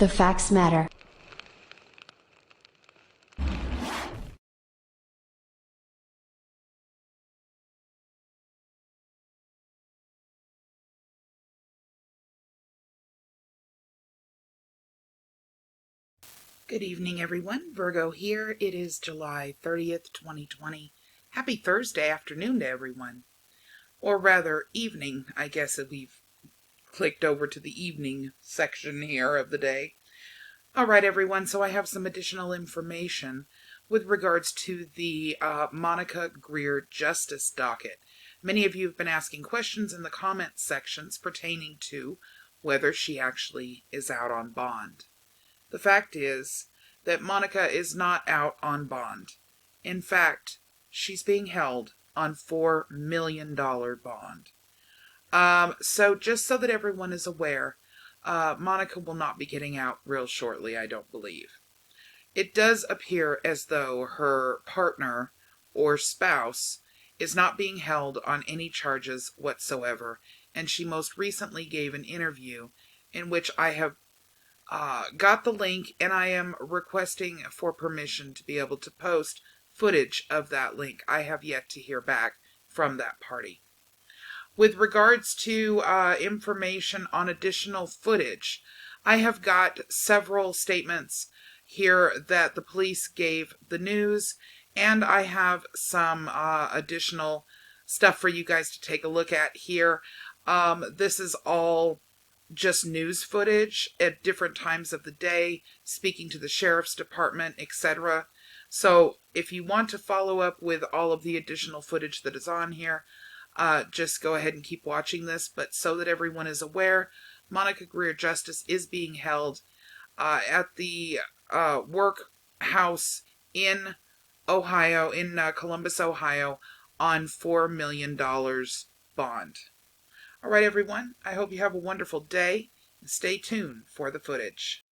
The facts matter. Good evening, everyone. Virgo here. It is July 30th, 2020. Happy Thursday afternoon to everyone. Or rather, evening, I guess, if we've clicked over to the evening section here of the day. All right, everyone, so I have some additional information with regards to the Monica Greer Justice Docket. Many of you have been asking questions in the comment sections pertaining to whether she actually is out on bond. The fact is that Monica is not out on bond. In fact, she's being held on $4 million bond. So just so that everyone is aware, Monica will not be getting out real shortly, I don't believe. It does appear as though her partner or spouse is not being held on any charges whatsoever, and she most recently gave an interview in which I have got the link, and I am requesting for permission to be able to post footage of that link. I have yet to hear back from that party. With regards to information on additional footage, I have got several statements here that the police gave the news, and I have some additional stuff for you guys to take a look at here. This is all just news footage at different times of the day, speaking to the sheriff's department, etc. So if you want to follow up with all of the additional footage that is on here, just go ahead and keep watching this. But so that everyone is aware, Monica Greer Justice is being held at the workhouse in Ohio, in Columbus, Ohio, on $4 million bond. All right, everyone, I hope you have a wonderful day, and stay tuned for the footage.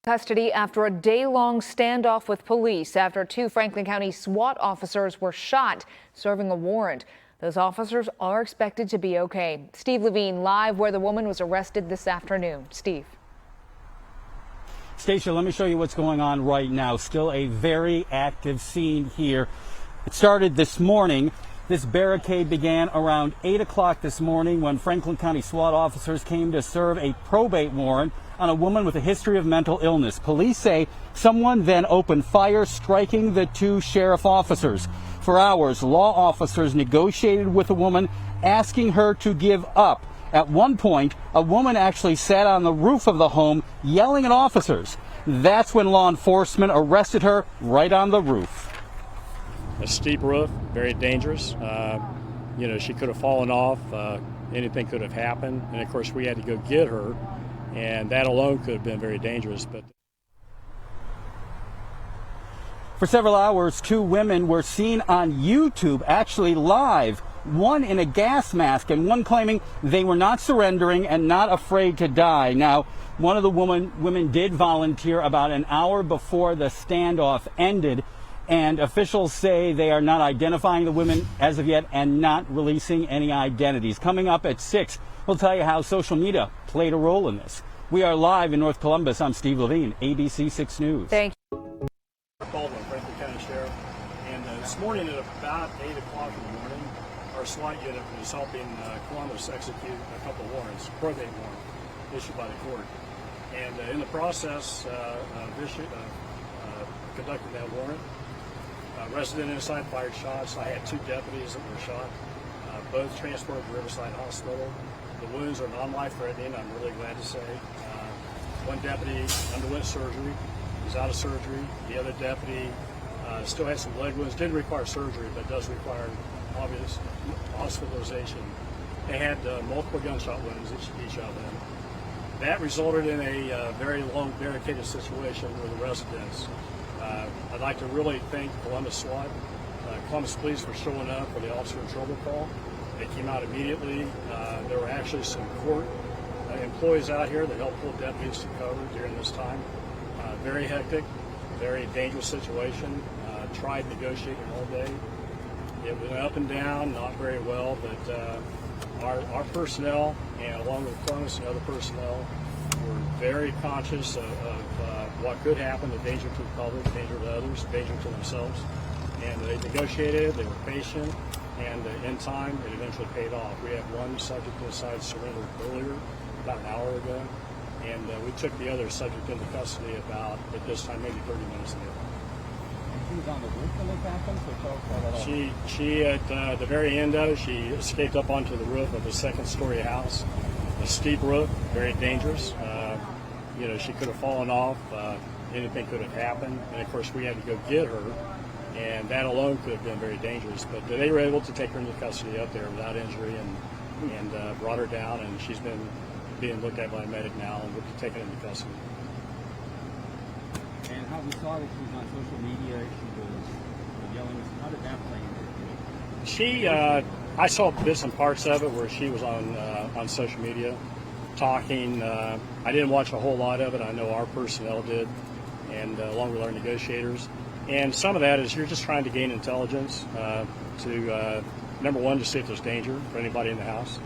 Custody after a day-long standoff with police after 2 Franklin County SWAT officers were shot serving a warrant. Those officers are expected to be okay. Steve Levine live where the woman was arrested this afternoon. Steve. Stacia, let me show you what's going on right now. Still a very active scene here. It started this morning. This barricade began around 8 o'clock this morning when Franklin County SWAT officers came to serve a probate warrant on a woman with a history of mental illness. Police say someone then opened fire, striking the 2 sheriff officers. For hours, law officers negotiated with the woman, asking her to give up. At one point, a woman actually sat on the roof of the home, yelling at officers. That's when law enforcement arrested her right on the roof. A steep roof, very dangerous. She could have fallen off. Anything could have happened. And of course, we had to go get her, and that alone could have been very dangerous. But for several hours, 2 women were seen on YouTube, actually live, one in a gas mask and one claiming they were not surrendering and not afraid to die. Now, one of the women did volunteer about an hour before the standoff ended. And officials say they are not identifying the women as of yet and not releasing any identities. Coming up at 6, we'll tell you how social media played a role in this. We are live in North Columbus. I'm Steve Levine, ABC 6 News. Thank you. Baldwin, Franklin County Sheriff. And this morning at about 8 o'clock in the morning, our SWAT unit was helping Columbus execute a couple of warrants, probate warrant issued by the court. And in the process conducting that warrant, a resident inside fired shots. I had 2 deputies that were shot, both transported to Riverside Hospital. The wounds are non-life-threatening, I'm really glad to say. One deputy underwent surgery, he's out of surgery. The other deputy still has some leg wounds, didn't require surgery, but does require obvious hospitalization. They had multiple gunshot wounds, each of them. That resulted in a very long barricaded situation with the residents. I'd like to really thank Columbus SWAT, Columbus Police for showing up for the officer in trouble call. They came out immediately. There were actually some court employees out here that helped pull deputies to cover during this time. Very hectic, very dangerous situation. Tried negotiating all day. It went up and down, not very well, but our personnel, and along with Columbus and other personnel, were very conscious of what could happen, the danger to the public, danger to others, danger to themselves. And they negotiated, they were patient, and in time, it eventually paid off. We had one subject inside surrendered earlier, about an hour ago, and we took the other subject into custody about, at this time, maybe 30 minutes ago. And she was on the roof when this happened, so tell us about that all. She at the very end of it, she escaped up onto the roof of a second-story house, a steep roof, very dangerous. She could have fallen off. Anything could have happened, and of course, we had to go get her. And that alone could have been very dangerous. But they were able to take her into custody up there without injury and brought her down, and she's been being looked at by a medic now and will be taken into custody. And how we saw that she was on social media, she was yelling. How did that play into it? I saw bits and parts of it where she was on social media talking. I didn't watch a whole lot of it. I know our personnel did, and along with our negotiators. And some of that is you're just trying to gain intelligence to, number one, to see if there's danger for anybody in the house,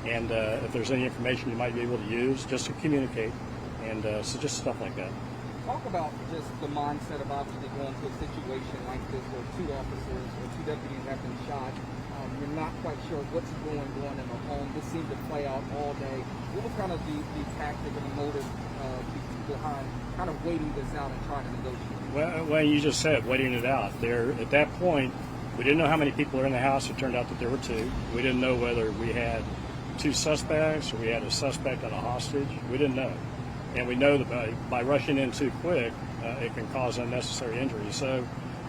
and if there's any information you might be able to use just to communicate, and so just stuff like that. Talk about just the mindset of obviously going to a situation like this where two officers or two deputies have been shot. You're not quite sure what's going on in the home. This seemed to play out all day. What was kind of the tactic and the motive behind kind of waiting this out and trying to negotiate? Well, you just said waiting it out. At that point, we didn't know how many people were in the house. It turned out that there were two. We didn't know whether we had two suspects or we had a suspect and a hostage. We didn't know. And we know that by rushing in too quick, it can cause unnecessary injury. So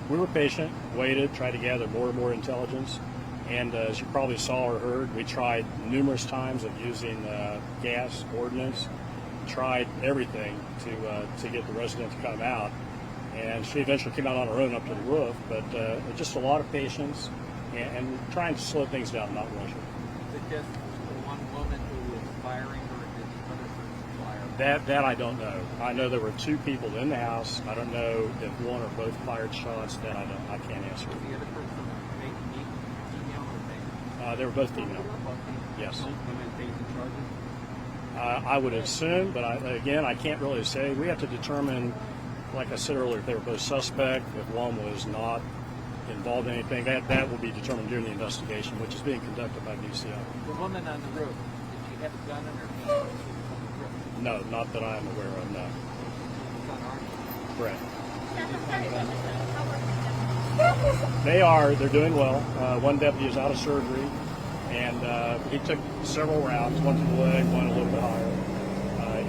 we were patient, waited, tried to gather more and more intelligence. And as you probably saw or heard, we tried numerous times of using gas, ordnance, tried everything to get the resident to come out. And she eventually came out on her own up to the roof, but just a lot of patience and trying to slow things down, not rush it. Is it just one woman who was firing, or did the other person fire? That I don't know. I know there were two people in the house. I don't know if one or both fired shots. That I can't answer. Was the other person female or male? They were both female. Yes. Women facing charges? I would assume, but I can't really say. We have to determine, like I said earlier, if they were both suspect, if one was not involved in anything. That will be determined during the investigation, which is being conducted by DCI. The woman on the roof, did she have a gun in her hand? No, not that I am aware of, no. Correct. They're doing well. One deputy is out of surgery, and he took several rounds, one to the leg, one a little bit higher.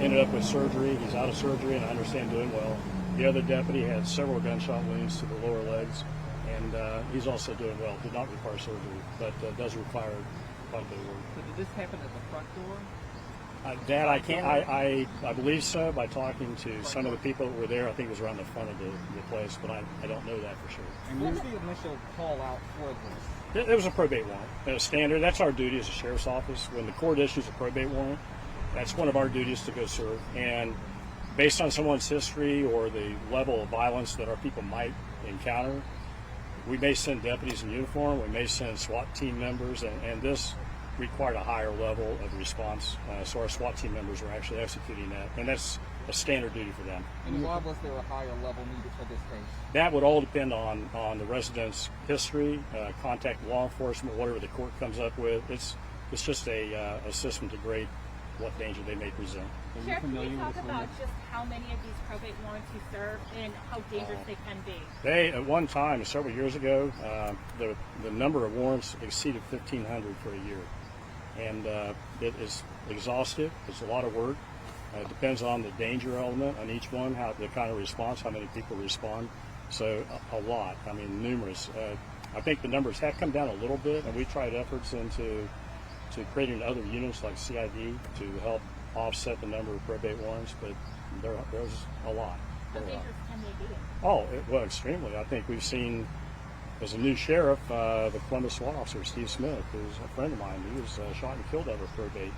Ended up with surgery. He's out of surgery, and I understand doing well. The other deputy had several gunshot wounds to the lower legs, and he's also doing well. Did not require surgery, but does require quite a bit of work. So did this happen at the front door? That I can't. I believe so by talking to some of the people that were there. I think it was around the front of the place, but I don't know that for sure. And what was the initial call out for this? It was a probate warrant. Standard. That's our duty as a sheriff's office. When the court issues a probate warrant, that's one of our duties to go serve. And based on someone's history or the level of violence that our people might encounter, we may send deputies in uniform. We may send SWAT team members, and this required a higher level of response, so our SWAT team members were actually executing that, and that's a standard duty for them. And why was there a higher level needed for this case? That would all depend on the resident's history, contact law enforcement, whatever the court comes up with. It's just a system to grade what danger they may present. Sheriff, can you talk about just how many of these probate warrants you serve and how dangerous they can be? They, at one time, several years ago, the number of warrants exceeded 1,500 for a year. And it is exhaustive. It's a lot of work. It depends on the danger element on each one, how the kind of response, how many people respond. So a lot. I mean, numerous. I think the numbers have come down a little bit, and we tried efforts into creating other units like CID to help offset the number of probate warrants, but there's a lot. How dangerous can they be? Oh, well, extremely. I think we've seen, as a new sheriff, the Columbus SWAT officer, Steve Smith, who's a friend of mine, he was shot and killed over probate.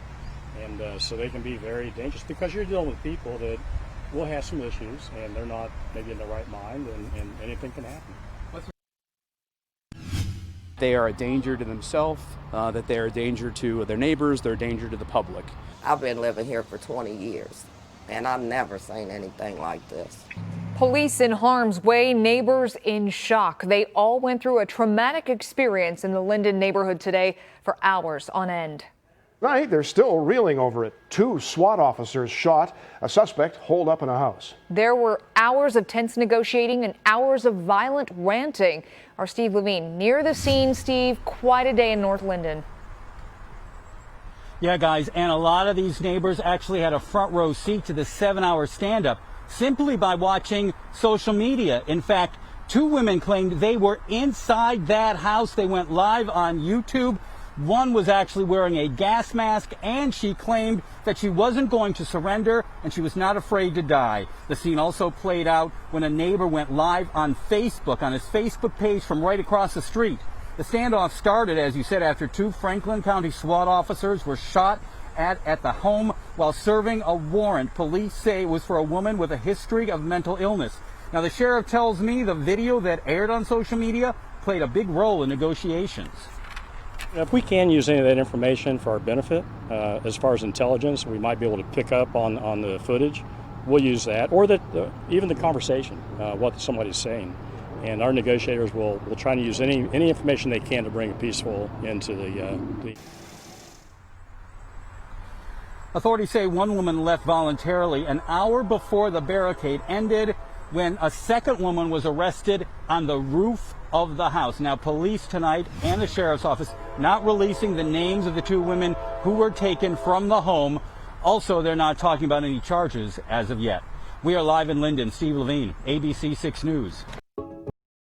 And so they can be very dangerous because you're dealing with people that will have some issues and they're not maybe in the right mind, and anything can happen. They are a danger to themselves, that they are a danger to their neighbors, they're a danger to the public. I've been living here for 20 years, and I've never seen anything like this. Police in harm's way, neighbors in shock. They all went through a traumatic experience in the Linden neighborhood today for hours on end. Right, they're still reeling over it. 2 SWAT officers shot, a suspect holed up in a house. There were hours of tense negotiating and hours of violent ranting. Our Steve Levine near the scene. Steve, quite a day in North Linden. Yeah, guys, and a lot of these neighbors actually had a front row seat to the 7-hour stand-up simply by watching social media. In fact, 2 women claimed they were inside that house. They went live on YouTube. One was actually wearing a gas mask, and she claimed that she wasn't going to surrender and she was not afraid to die. The scene also played out when a neighbor went live on Facebook, on his Facebook page from right across the street. The standoff started, as you said, after 2 Franklin County SWAT officers were shot at the home while serving a warrant. Police say it was for a woman with a history of mental illness. Now, the sheriff tells me the video that aired on social media played a big role in negotiations. If we can use any of that information for our benefit, as far as intelligence, we might be able to pick up on the footage. We'll use that, or even the conversation, what somebody's saying. And our negotiators will try to use any information they can to bring a peaceful end to the. Authorities say one woman left voluntarily an hour before the barricade ended when a second woman was arrested on the roof of the house. Now, police tonight and the sheriff's office not releasing the names of the 2 women who were taken from the home. Also, they're not talking about any charges as of yet. We are live in Linden. Steve Levine, ABC 6 News.